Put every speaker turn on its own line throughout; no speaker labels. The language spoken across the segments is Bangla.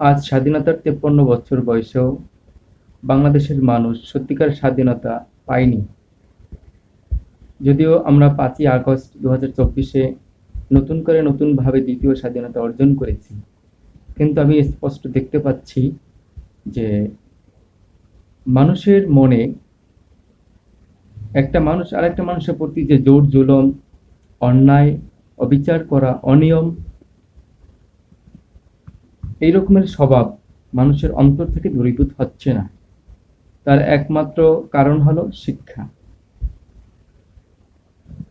আজ স্বাধীনতার ৫৩ বছর বয়সেও বাংলাদেশের মানুষ সত্যিকার স্বাধীনতা পায়নি। যদিও আমরা ৫ই আগস্ট ২০২৪-এ নতুন করে নতুনভাবে দ্বিতীয় স্বাধীনতা অর্জন করেছি। কিন্তু আমি স্পষ্ট দেখতে পাচ্ছি যে মানুষের মনে একটা মানুষ আরেকটা মানুষের প্রতি যে জোর-জুলুম, অন্যায়, অবিচার করা, অনিয়ম এই রকমের স্বভাব মানুষের অন্তর থেকে দূরীভূত হচ্ছে না। তার একমাত্র কারণ হলো শিক্ষা।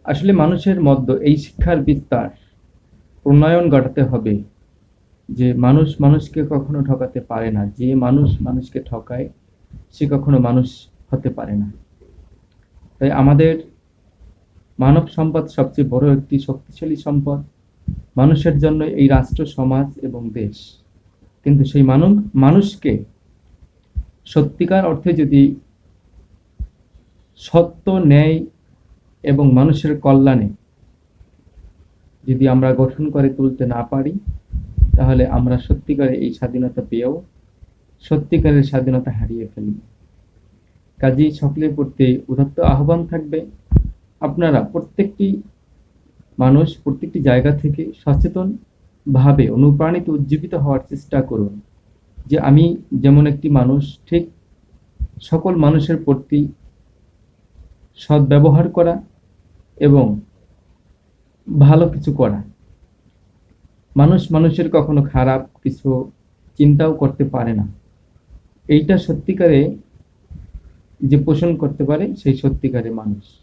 আসলে মানুষের মধ্যে এই শিক্ষার বিস্তার, উন্নয়ন ঘটাতে হবে যে মানুষ মানুষকে কখনো ঠকাতে পারে না। যে মানুষ মানুষকে ঠকায় সে কখনো মানুষ হতে পারে না। তাই আমাদের মানব সম্পদ সবচেয়ে বড় একটি শক্তিশালী সম্পদ। মানুষের জন্য এই রাষ্ট্র, সমাজ এবং দেশ। কিন্তু সেই মানুষকে সত্যিকার অর্থে যদি সত্য, ন্যায় এবং মানুষের কল্যাণে যদি আমরা গঠন করে তুলতে না পারি, তাহলে আমরা সত্যিকারের এই স্বাধীনতা পেয়েও সত্যিকারের স্বাধীনতা হারিয়ে ফেলব। কাজেই সকলের প্রতি উদাত্ত আহ্বান থাকবে, আপনারা প্রত্যেকটি মানুষ প্রত্যেকটি জায়গা থেকে সচেতন ভাবে অনুপ্রাণিত উজ্জীবিত হওয়ার চেষ্টা করুন যে আমি যেমন একটি মানুষ, ঠিক সকল মানুষের প্রতি সদ্ব্যবহার করা এবং ভালো কিছু করা। মানুষ মানুষের কখনো খারাপ কিছু চিন্তাও করতে পারে না। এইটা সত্যিকারে যে পোষণ করতে পারে সেই সত্যিকারের মানুষ।